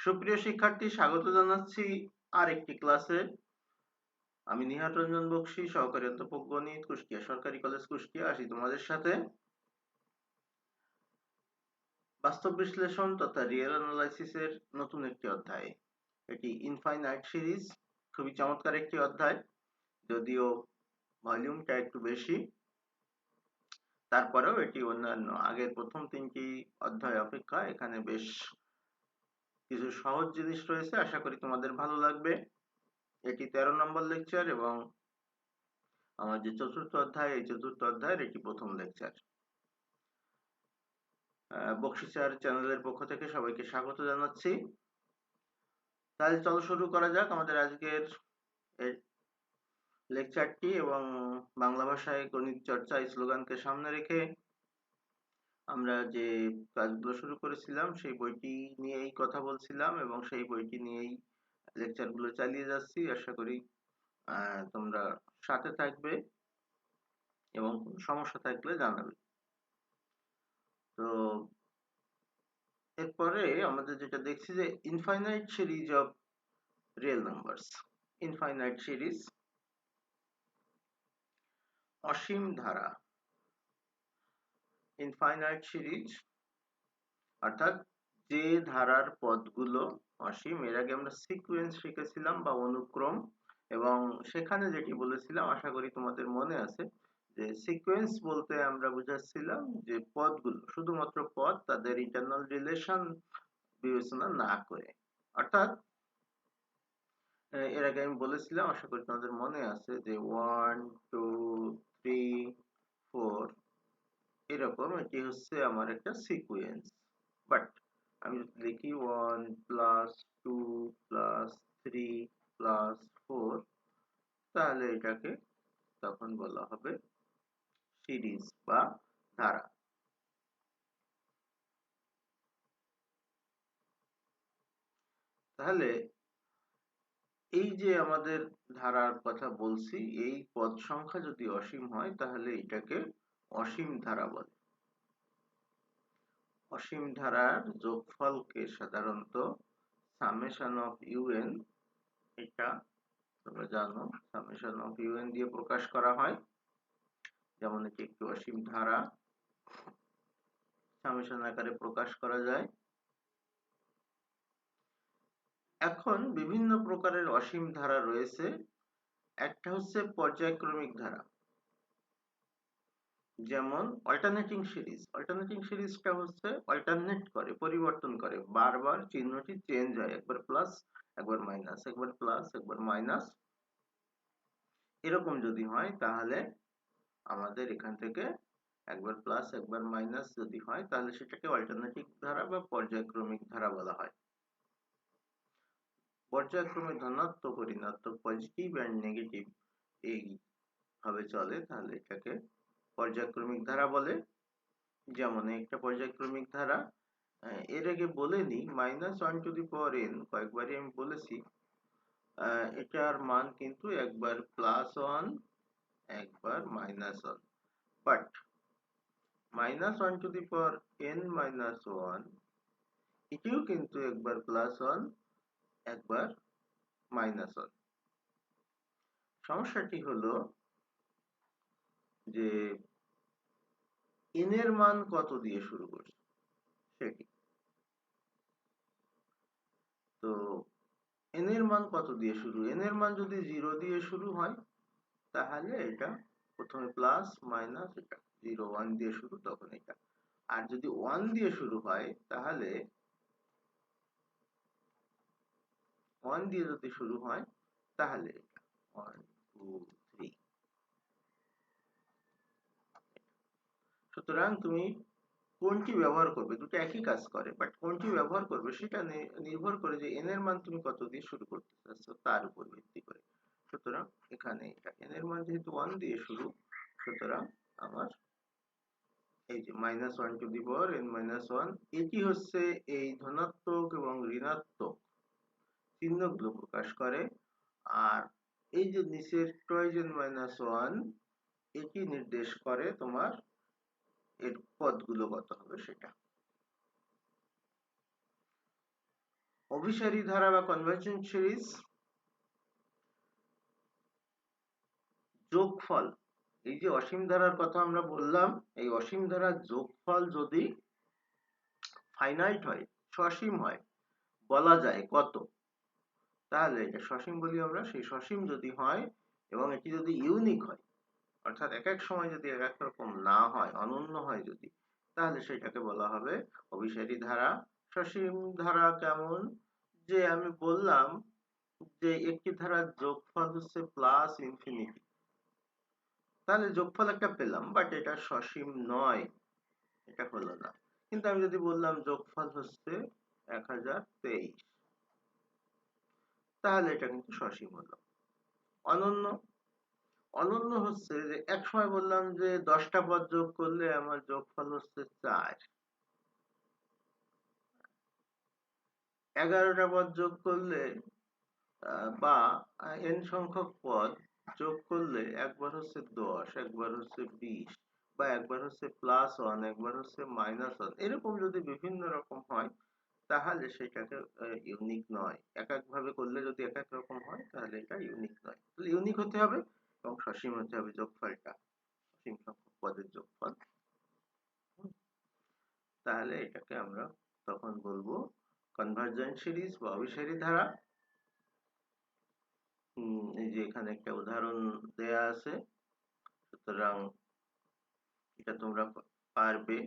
সুপ্রিয় শিক্ষার্থী, স্বাগত জানাচ্ছি আরেকটি ক্লাসে। আমি নিহার রঞ্জন বক্সী, সহকারী অধ্যাপক গণিত, কুষ্টিয়া সরকারি কলেজ কুষ্টিয়া, আসি তোমাদের সাথে বাস্তব বিশ্লেষণ তথা রিয়েল অ্যানালাইসিসের নতুন একটি অধ্যায়। এটি ইনফাইনাইট সিরিজ, খুবই চমৎকার একটি অধ্যায়, যদিও ভলিউমটা একটু বেশি, তারপরেও এটি অন্যান্য আগের প্রথম তিনটি অধ্যায় অপেক্ষা এখানে বেশ কিছু সহজ জিনিস রয়েছে। আশা করি তোমাদের ভালো লাগবে। এটি 13 নম্বর লেকচার এবং আমার যে চতুর্থ অধ্যায়, এই চতুর্থ অধ্যায়ের এটি প্রথম লেকচার। বক্সী স্যার চ্যানেলের পক্ষ থেকে সবাইকে স্বাগত জানাচ্ছি। তাহলে চলো শুরু করা যাক আমাদের আজকের লেকচারটি। এবং বাংলা ভাষায় গণিত চর্চা এই স্লোগানকে সামনে রেখে আমরা যে কাজগুলো শুরু করেছিলাম সেই বইটি নিয়েই কথা বলছিলাম এবং সেই বইটি নিয়েই লেকচারগুলো চালিয়ে যাচ্ছি। আশা করি তোমরা সাথে থাকবে এবং সমস্যা থাকলে জানাবে। তো এরপরে আমাদের যেটা দেখছি যে infinite series of real numbers, infinite series, অসীম ধারা, ইনফাইনাইট সিরিজ অর্থাৎ যে ধারার পদগুলো অসীম। এর আগে আমরা সিকোয়েন্স শিখেছিলাম বা অনুক্রম, এবং সেখানে যেটি বলেছিলাম আশা করি তোমাদের মনে আছে যে সিকোয়েন্স বলতে আমরা বুঝাচ্ছিলাম যে পদগুলো শুধুমাত্র পদ, তাদের ইন্টারনাল রিলেশন বিবেচনা না করে। অর্থাৎ এর আগে আমি বলেছিলাম, আশা করি তোমাদের মনে আছে, যে 1 2 3 4 এরকম এটি হচ্ছে আমার একটা সিকোয়েন্স। বাট আমি যদি লিখি 1 প্লাস 2 প্লাস 3 প্লাস 4, তাহলে এটাকে তখন বলা হবে সিরিজ বা ধারা। তাহলে এই যে আমাদের ধারার কথা বলছি, এই পদ সংখ্যা যদি অসীম হয় তাহলে এটাকে অসীম ধারা বলে। অসীম ধারার যোগফলকে সাধারণত সামেশন অফ ইউএন, এটা তোমরা জানো, সামেশন অফ ইউএন দিয়ে প্রকাশ করা হয়। যেমন এটি একটি অসীম ধারা, সামেশন আকারে প্রকাশ করা যায়। এখন বিভিন্ন প্রকারের অসীম ধারা রয়েছে। একটা হচ্ছে পর্যায়ক্রমিক ধারা, যেমন অল্টারনেটিং সিরিজ। অল্টারনেটিং সিরিজটা হচ্ছে অল্টারনেট করে, পরিবর্তন করে, বারবার চিহ্নটি চেঞ্জ হয়, একবার প্লাস একবার মাইনাস, একবার প্লাস একবার মাইনাস, এরকম যদি হয় তাহলে আমাদের এখান থেকে একবার প্লাস একবার মাইনাস যদি হয় তাহলে সেটাকে অল্টারনেটিং ধারা বা পর্যায়ক্রমিক ধারা বলা হয়। পর্যায়ক্রমে ধনাত্মক ও ঋণাত্মক, পজিটিভ এন্ড নেগেটিভ এই ভাবে চলে, তাহলে এটাকে পর্যায়ক্রমিক ধারা বলে। যেমন একটা পর্যায়ক্রমিক ধারা, এর আগে বলে নিই, -1n কয়েকবারই আমি বলেছি, এটার মান কিন্তু একবার +1 একবার -1, বাট -1n-1 এটিও কিন্তু একবার +1 একবার -1। সমস্যাটি হলো যে n এর মান কত দিয়ে শুরু করছে সেটি। তো n এর মান কত দিয়ে শুরু, n এর মান যদি 0 দিয়ে শুরু হয় তাহলে এটা প্রথমে প্লাস মাইনাস, এটা 0 1 দিয়ে শুরু, তখন এটা। আর যদি 1 দিয়ে শুরু হয় তাহলে 1 দিয়ে যদি শুরু হয় তাহলে এটা 1 2 3। সুতরাং তুমি কোনটি ব্যবহার করবে, দুটো একই কাজ করে, বাট কোনটি ব্যবহার করবে সেটা নির্ভর করে যে n এর মান তুমি কত দিয়ে শুরু করতে চাচ্ছ তার উপর ভিত্তি করে। সুতরাং এখানে এটা n এর মান যেহেতু 1 দিয়ে শুরু, সুতরাং আমার এই যে -1n-1, এটি হচ্ছে এই ধনাত্মক এবং ঋণাত্মক চিহ্নগুলো প্রকাশ করে। আর এই যে নিচের 2n-1 এটি নির্দেশ করে তোমার এর পদগুলো কত হবে সেটা। অভিসারী ধারা বা কনভার্জেন্ট সিরিজ যোগফল, এই যে অসীম ধারার কথা আমরা বললাম, এই অসীম ধারার যোগফল যদি ফাইনাইট হয়, সসীম হয়, বলা যায় কত, তাহলে এটা সসীম বলি আমরা। সেই সসীম যদি হয় এবং এটি যদি ইউনিক হয়, অর্থাৎ এক এক সময় যদি এক এক রকম না হয়, অনন্য হয় যদি, তাহলে সেটাকে বলা হবে অভিসারী ধারা। সসীম ধারা কেমন, যে আমি বললাম যে একটি ধারার যোগফল হচ্ছে প্লাস ইনফিনিটি, তাহলে যোগফল একটা পেলাম, বাট এটা সসীম নয়, এটা হলো না। কিন্তু আমি যদি বললাম যোগফল হচ্ছে 1023, তাহলে এটা কিন্তু সসীম হলো। অনন্য, অনন্য হচ্ছে যে এক সময় বললাম যে 10টা পদ যোগ করলে আমার যোগফল হচ্ছে 4, 11টা পদ যোগ করলে বা n সংখ্যক পদ যোগ করলে একবার হচ্ছে 10, একবার হচ্ছে 20, বা একবার হচ্ছে +1, একবার হচ্ছে -1, এরকম যদি বিভিন্ন রকম হয়, তাহলে সেটাকে ইউনিক নয়। এক এক ভাবে করলে যদি এক এক রকম হয়, তাহলে এটা ইউনিক নয়। তাহলে ইউনিক হতে হবে এবং সসীম হতে হবে যোগফলটা, সসীম সংখ্যক পদের যোগফল। তাহলে এটাকে আমরা তখন বলবো কনভার্জেন্ট সিরিজ বা অভিসারী ধারা। এই যে এখানে একটা উদাহরণ দেয়া আছে, সুতরাং এটা তোমরা পারবে।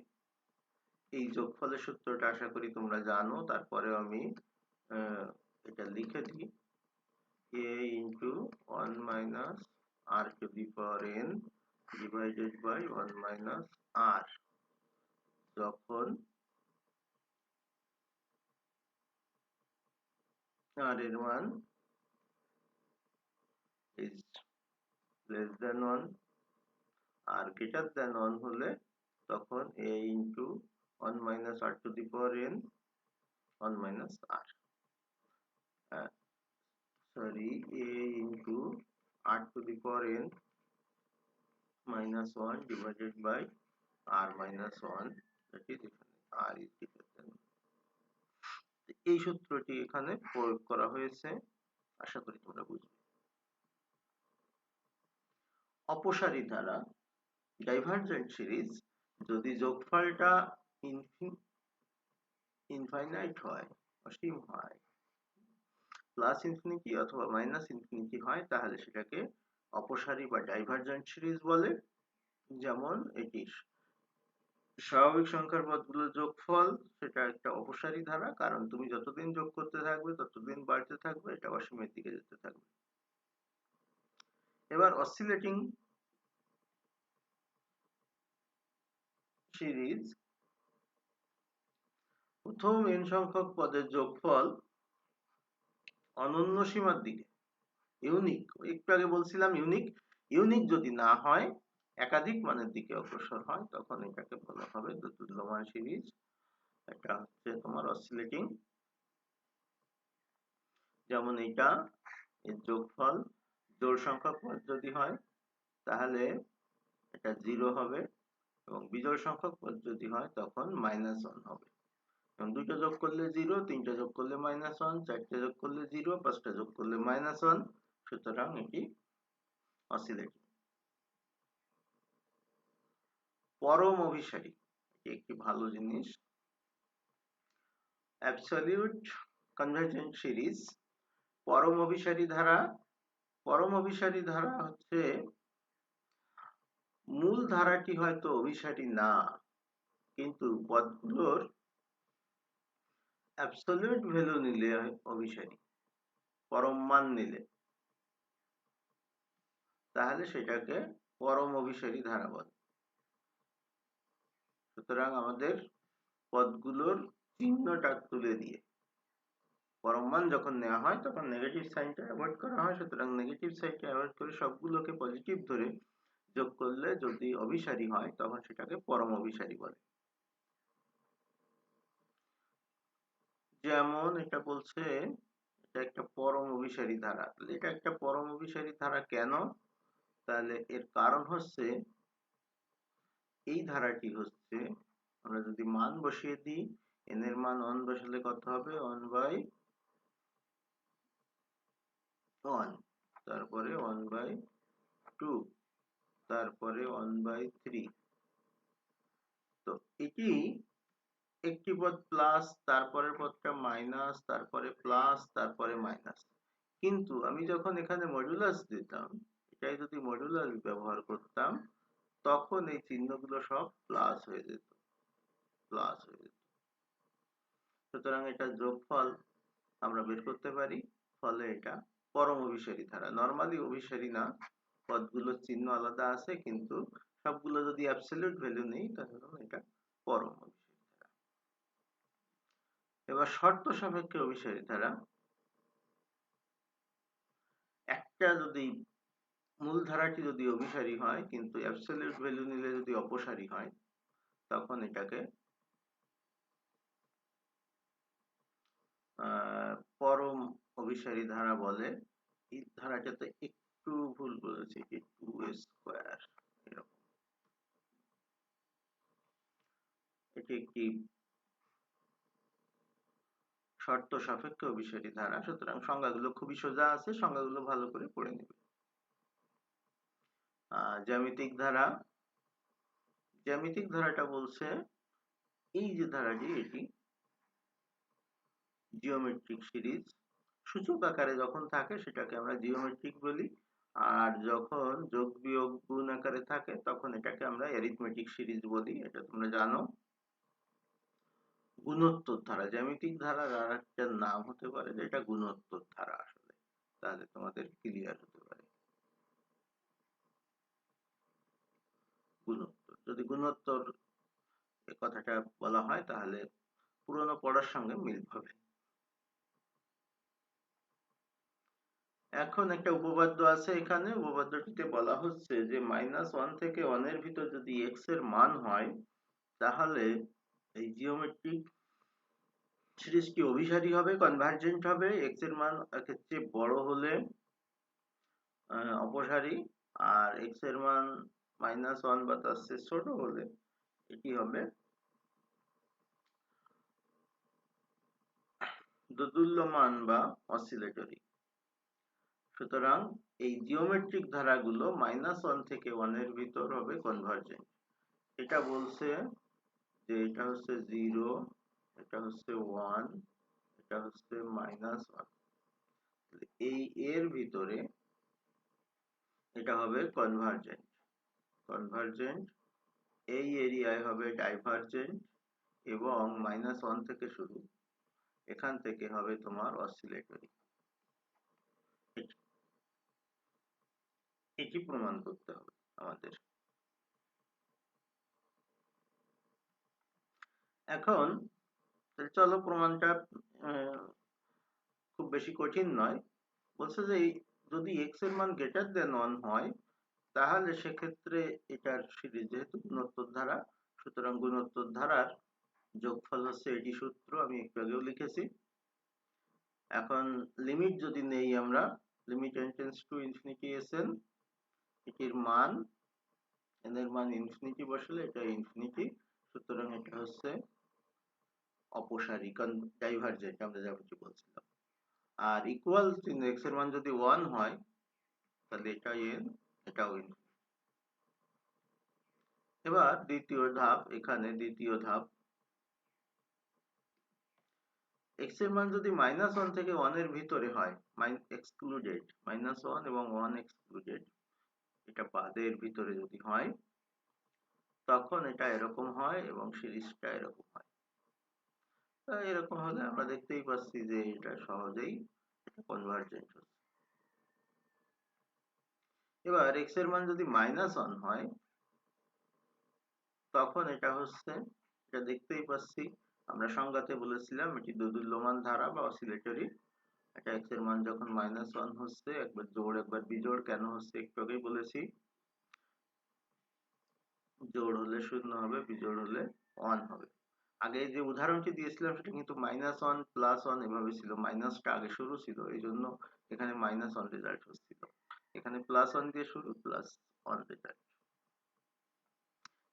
এই যোগফলের সূত্রটা আশা করি তোমরা জানো, তারপরেও আমি এটা লিখে দিই। a into 1 minus r to the power n divided by 1 minus r, যখন r এর মান is less than 1, r greater than 1 হলে তখন a into 1 minus r to the power n 1 minus r, sorry, a into r to the power n minus 1 divided by r minus 1, that is r is greater than 1। এই সূত্রটি এখানে প্রয়োগ করা হয়েছে, আশা করি তোমরা বুঝবে। অপসারী ধারা ডাইভারজেন্ট সিরিজ, যদি যোগফলটা ইনফাইনাইট হয়, অসীম হয়, প্লাস ইনফিনিটি অথবা মাইনাস ইনফিনিটি হয়, তাহলে সেটাকে অপসারী বা ডাইভারজেন্ট সিরিজ বলে। যেমন এটি স্বাভাবিক সংখ্যার পদগুলোর যোগফল, সেটা একটা অপসারী ধারা, কারণ তুমি যতদিন যোগ করতে থাকবে ততদিন বাড়তে থাকবে, এটা অসীমের দিকে যেতে থাকবে। এবার অসিলেটিং সিরিজ, প্রথম n সংখ্যক পদের যোগফল অনন্য সীমার দিকে, ইউনিক, একটু আগে বলছিলাম ইউনিক, ইউনিক যদি না হয়, একাধিক মানের দিকে অগ্রসর হয়, তখন এটাকে বলা হবে দোদুল্যমান সিরিজ। এটা হচ্ছে তোমার অসিলেটিং। যেমন এটা, এর যোগফল জোড় সংখ্যক পদ যদি হয় তাহলে এটা 0 হবে, এবং বিজোড় সংখ্যক পদ যদি হয় তখন -1 হবে। এবং দুইটা যোগ করলে 0, তিনটা যোগ করলে -1, চারটে যোগ করলে 0, পাঁচটা যোগ করলে -1, সুতরাং এটি অসিলেটিং। পরম অভিসারী, এটি একটি ভালো জিনিস। অ্যাবসলিউট কনভার্জেন্ট সিরিজ, পরম অভিসারী ধারা। পরম অভিসারী ধারা হচ্ছে মূল ধারাটি হয়তো অভিসারী না, কিন্তু পদগুলোর অ্যাবসলিউট ভ্যালু নিলে অভিসারী, পরম মান নিলে, তাহলে সেটাকে পরম অভিসারী ধারা বলে। সুতরাং আমাদের পদগুলোর চিহ্নটা তুলে দিয়ে পরম মান যখন নেওয়া হয় তখন নেগেটিভ সাইনটা অ্যাভয়েড করা হয়, সুতরাং নেগেটিভ সাইনটা অ্যাভয়েড করে সবগুলোকে পজিটিভ ধরে যোগ করলে যদি অভিসারী হয় তখন সেটাকে পরম অভিসারী বলে। যেমন এটা বলছে এটা একটা পরম অভিসারী ধারা, এটা একটা পরম অভিসারী ধারা কেন, তাহলে এর কারণ হচ্ছে এই ধারাটি হচ্ছে, আমরা যদি মান বসিয়ে দিই, n এর মান 1 বসালে কত হবে, 1/, 1, তারপরে 1/2, তারপরে 1/3। তো এটি একটি পদ প্লাস, তারপরের পদটা মাইনাস, তারপরে প্লাস, তারপরে মাইনাস। কিন্তু আমি যখন এখানে মডুলাস দিতাম, এটাই যদি মডুলাস ব্যবহার করতাম, তখন এই চিহ্নগুলো সব প্লাস হয়ে যেত, প্লাস হয়ে যেত। সুতরাং এটা যোগফল আমরা বের করতে পারি, ফলে এটা পরম অভিসারী ধারা। নরমালি অভিসারী না, পদগুলোর চিহ্ন আলাদা আছে, কিন্তু সবগুলো যদি অ্যাবসলিউট ভ্যালু নেই তাহলে এটা পরম অভিসারী ধারা। এবার শর্ত সাপেক্ষে অভিসারী ধারা, একটা যদি মূল ধারাটি যদি অভিসারী হয় কিন্তু অ্যাবসলিউট ভ্যালু নিলে যদি অপসারী হয়, তখন এটাকে পরম অভিসারী ধারা বলে। এই ধারাটাতে একটু ভুল বলেছি, 2 এরকম। এটি একটি শর্ত সাপেক্ষে অভিসারী ধারা। সুতরাং সংজ্ঞাগুলো খুবই সোজা আছে, সংজ্ঞাগুলো ভালো করে পড়ে নেবে। জ্যামিতিক ধারা, জ্যামিতিক ধারাটা বলছে এই যে ধারাটি, এটি জিওমেট্রিক সিরিজ। সূচক আকারে যখন থাকে সেটাকে আমরা জিওমেট্রিক বলি, আর যখন যোগ বিয়োগ গুণ আকারে থাকে তখন এটাকে আমরা অ্যারিথমেটিক সিরিজ বলি, এটা তোমরা জানো। গুণোত্তর ধারা, জ্যামিতিক ধারার আর একটা নাম হতে পারে যে এটা গুণোত্তর ধারা, আসলে তাহলে তোমাদের ক্লিয়ার হতে পারে। গুণোত্তর, যদি গুণোত্তর কথাটা বলা হয় তাহলে পুরনো পড়ার সঙ্গে মিল পাবে। এখন একটা উপপাদ্য আছে এখানে, উপপাদ্যটিতে বলা হচ্ছে যে -1 থেকে 1 এর ভিতর যদি x এর মান হয়, তাহলে এই জিওমেট্রিক সিরিজটি অভিসারী হবে, কনভার্জেন্ট হবে। x এর মান ক্ষেত্রে বড় হলে অপসারী, আর x এর মান -1 বা তার চেয়ে ছোট হলে এটি হবে দোদুল্যমান বা অসিলেটরি। সুতরাং এই জিওমেট্রিক ধারাগুলো -1 থেকে 1 এর ভিতর হবে কনভার্জেন্ট। এটা বলছে যে এটা হচ্ছে 0, এটা হচ্ছে 1, এটা হচ্ছে -1। এই এর ভিতরে এটা হবে কনভার্জেন্ট। কনভার্জেন্ট এই এরিয়ায় হবে ডাইভারজেন্ট, এবং -1 থেকে শুরু, এখান থেকে হবে তোমার অসিলেটরি। এটি প্রমাণ করতে হবে আমাদের। এখন চলো প্রমাণটা খুব বেশি কঠিন নয়। বলছে যে যদি x এর মান গ্রেটার দেন 1 হয়, তাহলে সেক্ষেত্রে এটার সিরিজ যেহেতু গুণোত্তর ধারা, সুতরাং গুণোত্তর ধারার যোগফল হচ্ছে এটি সূত্র, আমি একটু আগেও লিখেছি। এখন লিমিট যদি নেই আমরা, limit n tends to infinity sn, এটির মান n এর মান ইনফিনিটি বসালে এটা ইনফিনিটি, সুতরাং এটা হচ্ছে অপসারী, ডাইভারজেন্ট আমরা যা কিছু বলছিলাম। আর ইকুয়াল চিহ্ন x এর মান যদি 1 হয় তাহলে এটা n, এটাও n। এবার দ্বিতীয় ধাপ, এখানে দ্বিতীয় ধাপ, x এর মান যদি -1 থেকে 1 এর ভিতরে হয়, এক্সক্লুডেড, -1 এবং 1 এক্সক্লুডেড, এটা বাদের ভিতরে যদি হয়, তখন এটা এরকম হয় এবং সিরিজটা এরকম হয়। এরকম হলে আমরা দেখতেই পাচ্ছি যে এটা সহজেই কনভার্জেন্ট হচ্ছে। এবার x এর মান যদি -1 হয়, তখন এটা হচ্ছে, এটা দেখতেই পাচ্ছি, আমরা সংজ্ঞাতে বলেছিলাম এটি দোদুল্যমান ধারা বা অসিলেটরি। এটা x এর মান যখন -1 হচ্ছে, একবার জোড় একবার বিজোড়, কেন হচ্ছে একটু আগেই বলেছি। জোড় হলে 0 হবে, বিজোড় হলে 1 হবে। আগে যে উদাহরণটি দিয়েছিলাম সেটা কিন্তু -1 +1 এভাবে ছিল, মাইনাসটা আগে শুরু ছিল, এই জন্য এখানে -1 রেজাল্ট হচ্ছিল। এখানে +1 দিয়ে শুরু, +1 রেজাল্ট।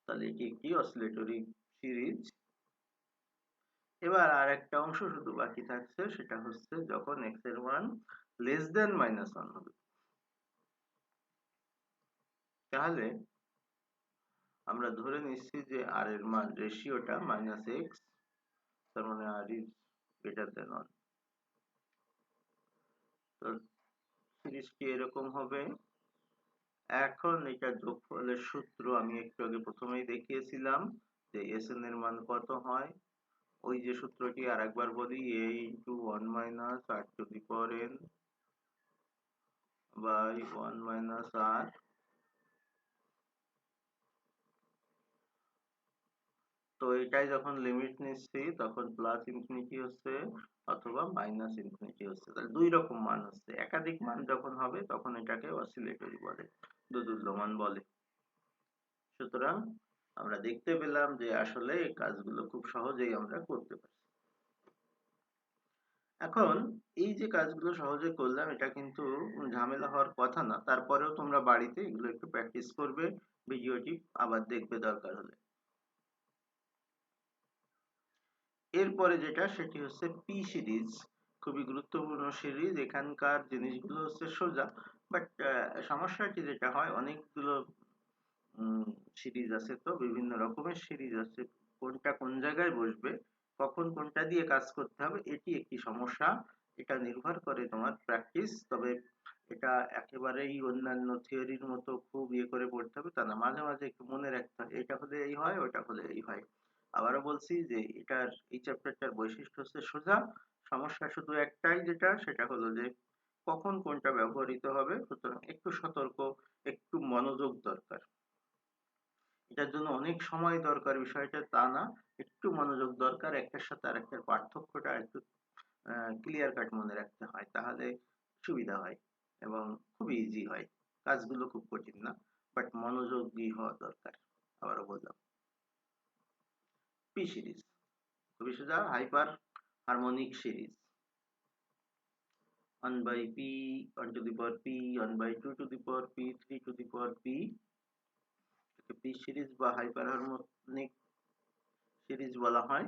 তাহলে এটি একটি অসিলেটরি সিরিজ। এবার আর একটা অংশ শুধু বাকি থাকছে, সেটা হচ্ছে যখন x এর মান লেস দেন -1 হবে। তাহলে আমরা ধরে নিচ্ছি যে r এর মান রেশিওটা -x, তার মানে r is greater than 1। তো সিরিজটি এরকম হবে। এখন এটা যোগফলের সূত্র আমি একটু আগে প্রথমেই দেখিয়েছিলাম যে Sn এর মান কত হয়। ওই যে সূত্রটি আর একবার বলি, a into 1 minus r to the power n by 1 minus r। তো এটাই যখন লিমিট নিচ্ছি তখন প্লাস ইনফিনিটি হচ্ছে অথবা মাইনাস ইনফিনিটি হচ্ছে, তাহলে দুই রকম মান হচ্ছে। একাধিক মান যখন হবে তখন এটাকে অসিলেটরি বলে, দোদুল্যমান বলে। সুতরাং আমরা দেখতে পেলাম যে আসলে এই কাজগুলো খুব সহজেই আমরা করতে পারি। এখন এই যে কাজগুলো সহজে করলাম, এটা কিন্তু ঝামেলা হওয়ার কথা না। তারপরেও তোমরা বাড়িতে এগুলো একটু প্র্যাকটিস করবে, ভিডিওটি আবার দেখবে দরকার হলে। এরপরে যেটা, সেটি হচ্ছে পি সিরিজ। খুবই গুরুত্বপূর্ণ সিরিজ। এখানকার জিনিসগুলো হচ্ছে সোজা, বাট সমস্যাটি যেটা হয়, অনেকগুলো সিরিজ আছে, তো বিভিন্ন রকমের সিরিজ আছে, কোনটা কোন জায়গায় বসবে, কখন কোনটা দিয়ে কাজ করতে হবে, এটি একটি সমস্যা। এটা নির্ভর করে তোমার প্র্যাকটিস। তবে এটা একেবারেই অন্যান্য থিওরির মতো খুব ইয়ে করে পড়তে হবে তা না, মাঝে মাঝে একটু মনে রাখতে হবে এটা হলে এই হয়, ওটা হলে এই হয়। আবারও বলছি যে এটার এই চ্যাপ্টারটার বৈশিষ্ট্য হচ্ছে সোজা। সমস্যা শুধু একটাই, যেটা সেটা হলো যে কখন কোনটা ব্যবহৃত হবে। সুতরাং একটু সতর্ক, একটু মনোযোগ দরকার। এটার জন্য অনেক সময় দরকার বিষয়টা তা না, একটু মনোযোগ দরকার। একটার সাথে আরেকটার পার্থক্যটা একটু ক্লিয়ার কাট মনে রাখতে হয়, তাহলে সুবিধা হয় এবং খুব ইজি হয়। কাজগুলো খুব কঠিন না, বাট মনোযোগী হওয়া দরকার। আবারও বললাম, পি সিরিজ খুবই সোজা, hyper harmonic series. 1 by p, 1 to the power p, 1 by 2 to the power p, 3 to the power p, P series বা হাইপার হারমোনিক সিরিজ বলা হয়।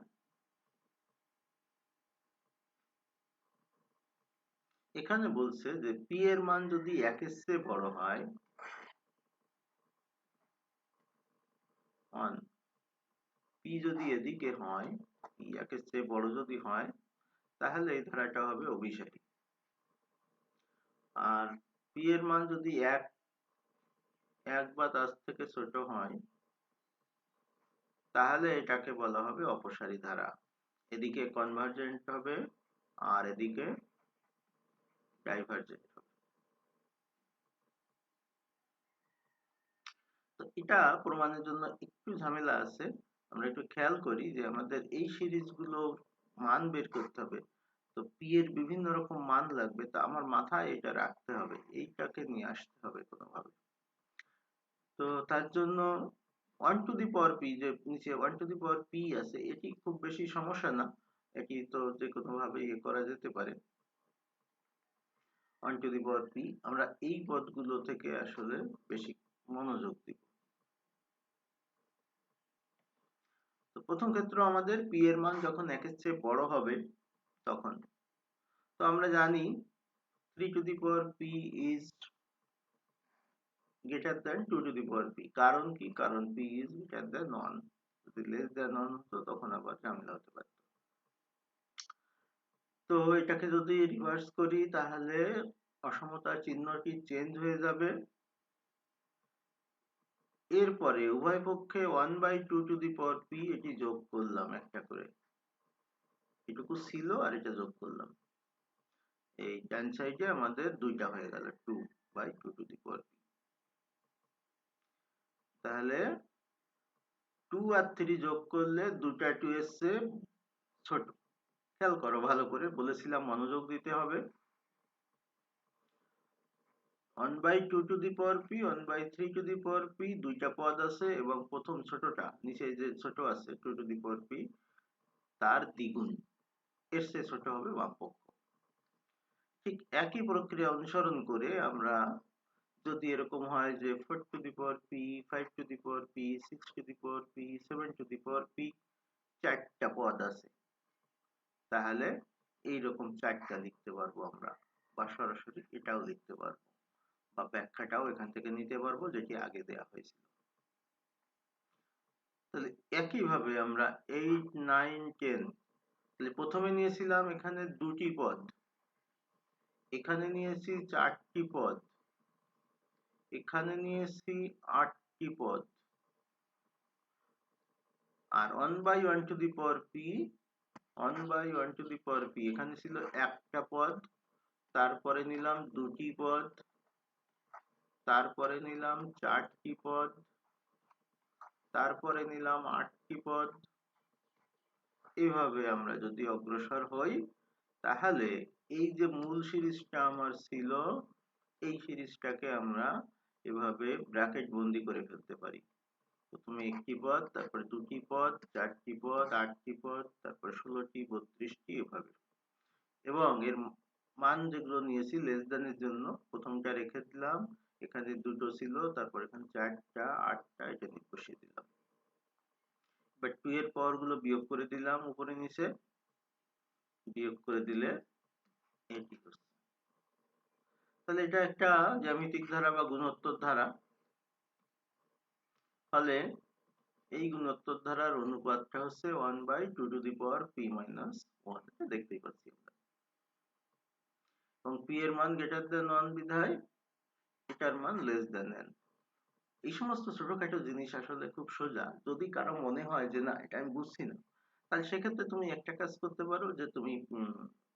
এখানে বলছে যে পি এর মান যদি 1 এর চেয়ে বড় হয়, 1, পি যদি এদিকে হয়, পি 1 এর চেয়ে বড় যদি হয়, তাহলে এই ধারাটা হবে অভিসারী। আর পি এর মান যদি 1 বা তার থেকে ছোট হয়, তাহলে এটাকে বলা হবে অপসারী ধারা। এদিকে কনভার্জেন্ট হবে আর এদিকে ডাইভার্জেন্ট হবে। তো এটা প্রমাণের জন্য একটু ঝামেলা আছে। আমরা একটু খেয়াল করি যে আমাদের এই সিরিজগুলো মান বের করতে হবে, তো পি এর বিভিন্ন রকম মান লাগবে, তা আমার মাথায় এটা রাখতে হবে, এইটাকে নিয়ে আসতে হবে কোনোভাবে। তো তার জন্য 1 টু দি পাওয়ার পি, যে নিচে 1 টু দি পাওয়ার পি আছে, এটি খুব বেশি সমস্যা না, এটি তো যে কোনো ভাবে ইয়ে করা যেতে পারে। 1 টু দি পাওয়ার পি, আমরা এই পদগুলো থেকে আসলে বেশি মনোযোগ দিব। তো প্রথম ক্ষেত্রে আমাদের পি এর মান যখন 1 এর চেয়ে বড় হবে তখন, তো আমরা জানি 3 to the power p is greater than 2 to the power p। কারণ কি? কারণ p is greater than 1। যদি less than 1 হতো তখন আবার ঝামেলা হতে পারত। তো এটাকে যদি রিভার্স করি তাহলে অসমতার চিহ্নটি চেঞ্জ হয়ে যাবে। এরপরে উভয় পক্ষে 1 by 2 to the power p এটি যোগ করলাম একটা করে, এটুকু ছিল আর এটা যোগ করলাম। এই ডান সাইডে আমাদের দুইটা হয়ে গেল, 2 by 2 to the power p। তাহলে 2 আর 3 যোগ করলে দুটা 2 এসছে ছোট। খেয়াল করো ভালো করে, বলেছিলাম মনোযোগ দিতে হবে। 1 by 2 to the power p, 1 by 3 to the power p, দুইটা পদ আছে এবং প্রথম ছোটটা নিচে যে ছোট আছে 2 to the power p, তার দ্বিগুণ, এর চেয়ে ছোট হবে বামপক্ষ। ঠিক একই প্রক্রিয়া অনুসরণ করে আমরা যদি এরকম হয় যে 4 to the power p, 5 to the power p, 6 to the power p, 7 to the power p, চারটা পদ আছে, তাহলে এইরকম 4টা লিখতে পারবো আমরা, বা সরাসরি এটাও লিখতে পারবো, বা ব্যাখ্যাটাও এখান থেকে নিতে পারবো যেটি আগে দেয়া হয়েছিল। তাহলে একইভাবে আমরা 8, 9, 10, তাহলে প্রথমে নিয়েছিলাম এখানে 2টি পদ, এখানে নিয়েছি 4টি পদ, এখানে নিয়েছি 8টি পদ, আর 1 by 1 to the power p, 1 by 1 to the power p এখানে ছিল একটা পদ, তারপরে নিলাম 2টি পদ, তারপরে নিলাম 4টি পদ, তারপরে নিলাম 8টি পদ। এইভাবে আমরা যদি অগ্রসর হই তাহলে এই যে মূল সিরিজটা আমার ছিল এই সিরিজটাকে আমরা এভাবে ব্র্যাকেট বন্দি করে ফেলতে পারি। প্রথমে একটি পদ, তারপরে 2টি পদ, 4টি পদ, 8টি পদ, তারপরে 16টি, 32টি, এভাবে। এবং এর মান যেগুলো নিয়েছি লেস দ্যান এর জন্য প্রথমটা রেখে দিলাম, এখানে 2টো ছিল, তারপর এখানে 4টা, 8টা, এটা বসিয়ে দিলাম। বাট 2 এর পাওয়ার গুলো বিয়োগ করে দিলাম উপরে নিচে, বিয়োগ করে দিলে এটি হচ্ছে। তাহলে এটা একটা জ্যামিতিক ধারা বা গুণোত্তর ধারা। ফলে এই গুণোত্তর ধারার অনুপাতটা হচ্ছে 1 by 2 to the power p minus 1, এটা দেখতেই পাচ্ছি আমরা। এবং p এর মান গ্রেটার দেন 1 বিধায় এটার মান লেস দেন n। এই সমস্ত ছোটখাটো জিনিস আসলে খুব সোজা। যদি কারো মনে হয় যে না এটা আমি বুঝছি না, তাহলে সেক্ষেত্রে তুমি একটা কাজ করতে পারো যে তুমি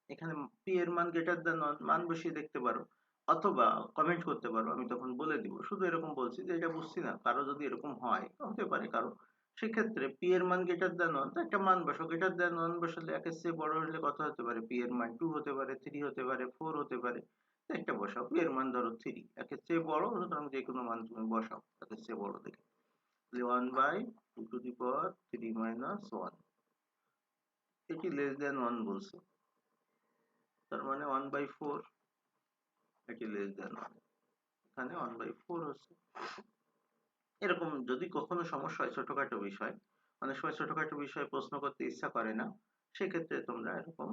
এখানে p এর মান গ্রেটার দেন 1 মান বসিয়ে দেখতে পারো, অথবা কমেন্ট করতে পারো, আমি তখন বলে দিব। শুধু এরকম বলছি যে এটা বুঝছি না, কারো যদি এরকম হয়, হতে পারে কারো, সেক্ষেত্রে p এর মান গ্রেটার দেন 1, তো একটা মান বসো, গ্রেটার দেন 1 বসালে একের চেয়ে বড় হলে কত হতে পারে, p এর মান 2 হতে পারে, 3 হতে পারে, 4 হতে পারে। একটা বসাও, p এর মান ধরো 3, একের চেয়ে বড়, সুতরাং যে কোনো মান তুমি বসাও একের চেয়ে বড় দেখে। 1 by 2 to the power 3 minus 1, এটি লেস দেন 1 বলছে, তার মানে 1 by 4, এটি লেস দেন 1, এখানে 1 by 4 হচ্ছে। এরকম যদি কখনো সমস্যা হয় ছোটখাটো বিষয়, অনেক সময় ছোটখাটো বিষয়ে প্রশ্ন করতে ইচ্ছা করে না, সেক্ষেত্রে তোমরা এরকম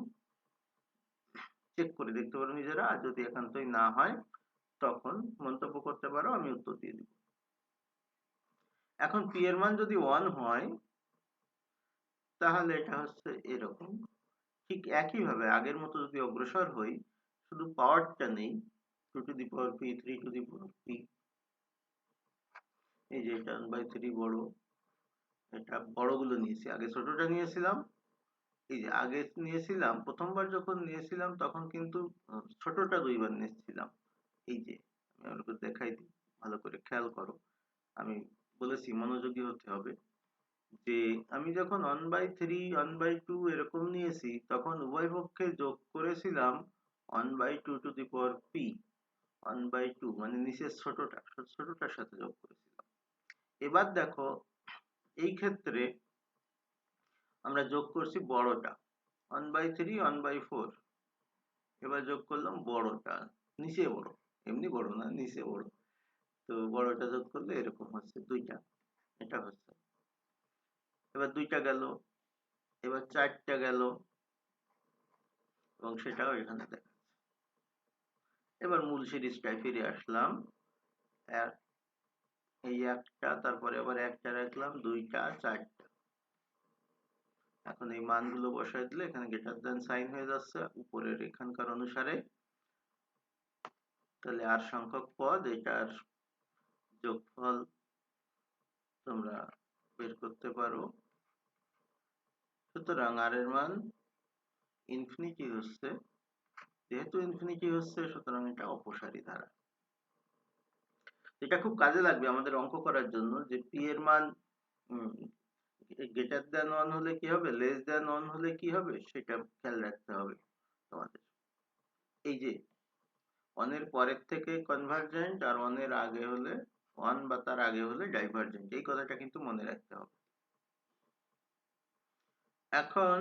চেক করে দেখতে পারো নিজেরা, আর যদি একান্তই না হয় তখন মন্তব্য করতে পারো, আমি উত্তর দিয়ে দিব। এখন p এর মান যদি 1 হয় তাহলে এটা হচ্ছে এরকম। ঠিক একইভাবে আগের মতো যদি অগ্রসর হই, শুধু পাওয়ারটা নেই, 2 to the power p, 3 to the power p, এই যে এটা 1 by 3 বড়, এটা বড়গুলো নিয়েছি, আগে ছোটটা নিয়েছিলাম। এই যে আগে নিয়েছিলাম, প্রথমবার যখন নিয়েছিলাম তখন কিন্তু ছোটটা 2বার নিয়েছিলাম। এই যে আমি আপনাকে দেখাই দিই, ভালো করে খেয়াল করো, আমি বলেছি মনোযোগী হতে হবে, যে আমি যখন 1 by 3, 1 by 2 এরকম নিয়েছি তখন উভয় পক্ষে যোগ করেছিলাম 1 by 2 to the power p, 1 by 2 মানে নিচের ছোটটার সাথে যোগ করেছিলাম। এবার দেখো এই ক্ষেত্রে আমরা যোগ করছি বড়টা, 1 by 3, 1 by 4, এবার যোগ করলাম বড়টা, নিচে বড়, এমনি বড় না, নিচে বড়, তো বড়টা যোগ করলে এরকম হচ্ছে 2টা, এটা হচ্ছে। এবার 2টা গেল, এবার 4টা গেল, এবং সেটাও এখানে দেখা। এবার মূল সিরিজটায় ফিরে আসলাম, এই একটা, তারপরে আবার একটা রাখলাম, 2টা, 4টা। এখন এই মানগুলো বসাই দিলে এখানে গ্রেটার দেন সাইন হয়ে যাচ্ছে উপরের এখানকার অনুসারে। তাহলে আর সংখ্যক পদ, এটার যোগফল তোমরা বের করতে পারো। সুতরাং আর এর মান ইনফিনিটি হচ্ছে, যেহেতু ইনফিনিটি হচ্ছে সুতরাং এটা অপসারী ধারা। এটা খুব কাজে লাগবে আমাদের অঙ্ক করার জন্য, যে p এর মান গ্রেটার দেন 1 হলে কি হবে, লেস দেন 1 হলে কি হবে, সেটা খেয়াল রাখতে হবে তোমাদের। এই যে 1 এর পরের থেকে কনভার্জেন্ট, আর 1 এর আগে হলে, 1 বা তার আগে হলে ডাইভার্জেন্ট, এই কথাটা কিন্তু মনে রাখতে হবে। এখন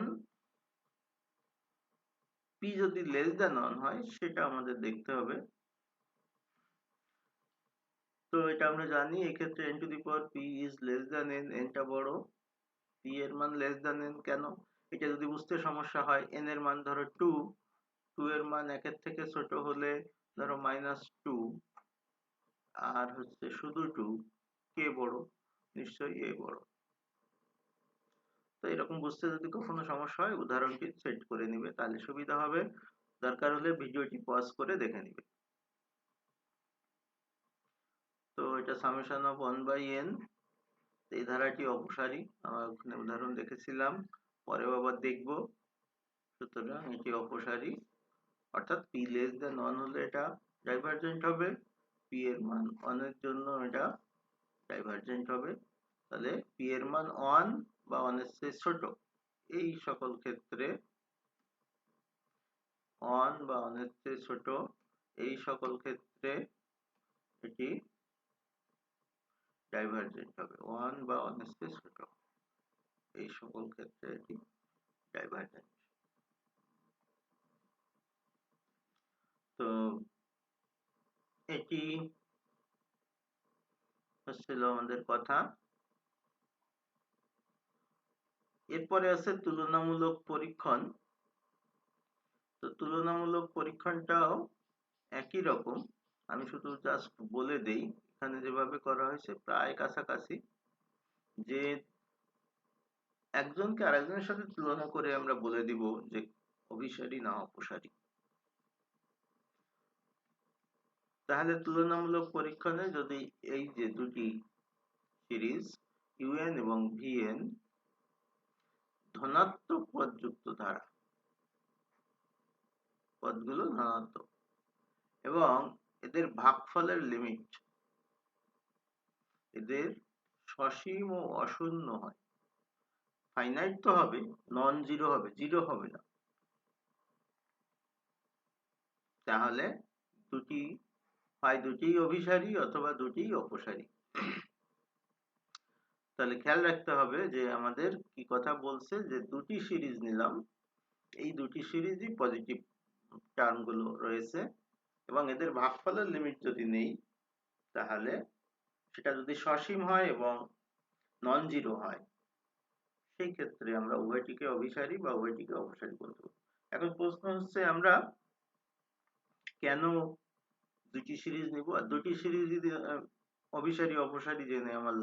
p যদি লেস দেন 1 হয় সেটা আমাদের দেখতে হবে। তো এটা আমরা জানি, এক্ষেত্রে n to the power p is less than n, n টা বড়, p এর মান লেস দেন n কেন, এটা যদি বুঝতে সমস্যা হয়, n এর মান ধরো 2 এর মান 1 এর থেকে ছোট হলে ধরো -2, আর হচ্ছে শুধু 2, কে বড়? নিশ্চয়ই a বড়। তো এরকম বুঝতে যদি কখনো সমস্যা হয় উদাহরণটি সেট করে নিবে, তাহলে সুবিধা হবে। দরকার হলে ভিডিওটি পজ করে দেখে নিবে। তো এটা সামেশন অফ 1/n, এই ধারাটি অপসারী, আমরা ওখানে উদাহরণ দেখেছিলাম, পরেও আবার দেখব। সুতরাং এটি অপসারী, অর্থাৎ p লেস দেন 1 হলে এটা ডাইভারজেন্ট হবে, p এর মান 1 এর জন্য এটা ডাইভারজেন্ট হবে। তাহলে p এর মান 1 বা 1 এর চেয়ে ছোট, এই সকল ক্ষেত্রে 1 বা 1 এর চেয়ে ছোট এই সকল ক্ষেত্রে এটি ডাইভারজেন্ট হবে। 1 বা 1 এর চেয়ে ছোট এই সকল ক্ষেত্রে এটি ডাইভারজেন্ট। তো এটি হচ্ছিল আমাদের কথা। এরপরে আছে তুলনামূলক পরীক্ষণ। তো তুলনামূলক পরীক্ষণটাও একই রকম, আমি শুধু জাস্ট বলে দেই এখানে যেভাবে করা হয়েছে প্রায় কাছাকাছি, যে একজনকে আরেকজনের সাথে তুলনা করে আমরা বলে দিব যে অভিসারী না অপসারী। তাহলে তুলনামূলক পরীক্ষণে যদি এই যে দুটি সিরিজ un এবং vn ধনাত্মক পদযুক্ত ধারা, পদগুলো ধনাত্মক, এবং এদের ভাগফলের লিমিট এদের সসীম ও অশূন্য হয়, ফাইনাইট তো হবে, নন জিরো হবে, জিরো হবে না, তাহলে হয় দুটিই অভিসারী অথবা দুটিই অপসারী। তাহলে খেয়াল রাখতে হবে যে আমাদের কি কথা বলছে, যে দুটি সিরিজ নিলাম, এই দুটি সিরিজই পজিটিভ টার্ম গুলো রয়েছে, এবং এদের ভাগফলের লিমিট যদি নেই তাহলে সেটা যদি সসীম হয় এবং নন জিরো হয়, সেই ক্ষেত্রে আমরা উভয়টিকে অভিসারী বা উভয়টিকে অপসারী বলতে পারি। এখন প্রশ্ন হচ্ছে আমরা কেন দুটি সিরিজ নিব, আর দুটি সিরিজ অভিসারী অপসারী জেনে আমার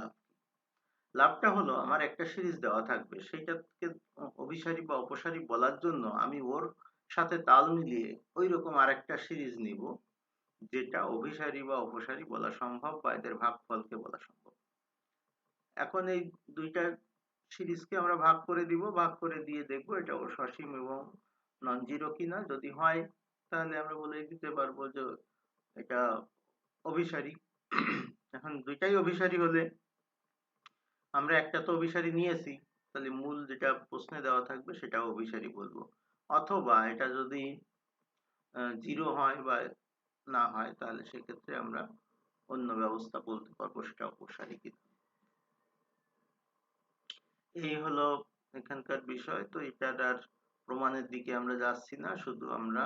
লাভটা হলো আমার একটা সিরিজ দেওয়া থাকবে, সেইটাকে অভিসারী বা অপসারী বলার জন্য আমি ওর সাথে তাল মিলিয়ে ওই রকম আরেকটা সিরিজ নিব যেটা অভিসারী বা অপসারী বলা সম্ভব, বা এদের ভাগফলকে বলা সম্ভব। এখন এই দুইটা সিরিজকে আমরা ভাগ করে দিব, ভাগ করে দিয়ে দেখবো এটা ও সসীম এবং নন জিরো কিনা। যদি হয় তাহলে আমরা বলে দিতে পারবো যে এটা অভিসারী। এখন দুইটাই অভিসারী হলে আমরা একটা তো অভিসারী নিয়েছি, তাহলে মূল যেটা প্রশ্নে দেওয়া থাকবে সেটা অভিসারী বলবো। অথবা এটা যদি জিরো হয় বা না হয় তাহলে সেক্ষেত্রে আমরা অন্য ব্যবস্থা বলতে পারবো সেটা অপসারী কিনা। এই হলো এখানকার বিষয়। তো এটার আর প্রমাণের দিকে আমরা যাচ্ছি না, শুধু আমরা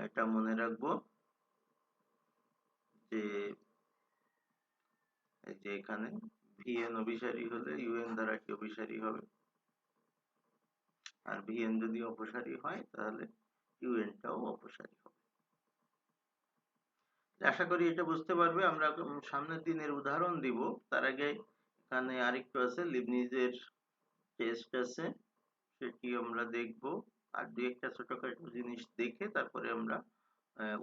এটা মনে রাখবো যে এই যে এখানে vn অভিসারী হলে un ধারাটি অভিসারী হবে, আর vn যদি অপসারী হয় তাহলে un টাও অপসারী হবে। আশা করি এটা বুঝতে পারবে। আমরা সামনের দিনের উদাহরণ দিব, তার আগে এখানে আরেকটু আছে, লিবনিজের টেস্ট আছে, সেটি আমরা দেখব, আর দুই একটা ছোটখাটো জিনিস দেখে তারপরে আমরা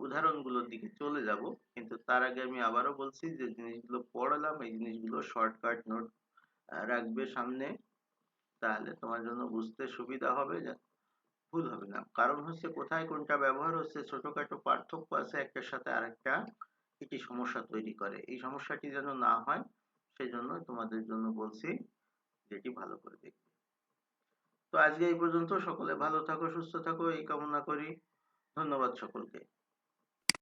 উদাহরণগুলোর দিকে চলে যাব। কিন্তু তার আগে আমি আবারও বলছি যে জিনিসগুলো পড়ালাম এই জিনিসগুলো শর্টকাট নোট রাখবে সামনে, তাহলে তোমার জন্য বুঝতে সুবিধা হবে, ভুল হবে না। কারণ হচ্ছে কোথায় কোনটা ব্যবহার হচ্ছে ছোটখাটো পার্থক্য আছে একটার সাথে আরেকটা, এটি সমস্যা তৈরি করে। এই সমস্যাটি যেন না হয় সেই জন্য তোমাদের জন্য বলছি যেটি ভালো করে দেখবে। তো আজকে এই পর্যন্ত। সকলে ভালো থাকো, সুস্থ থাকো এই কামনা করি। ধন্যবাদ সকলকে।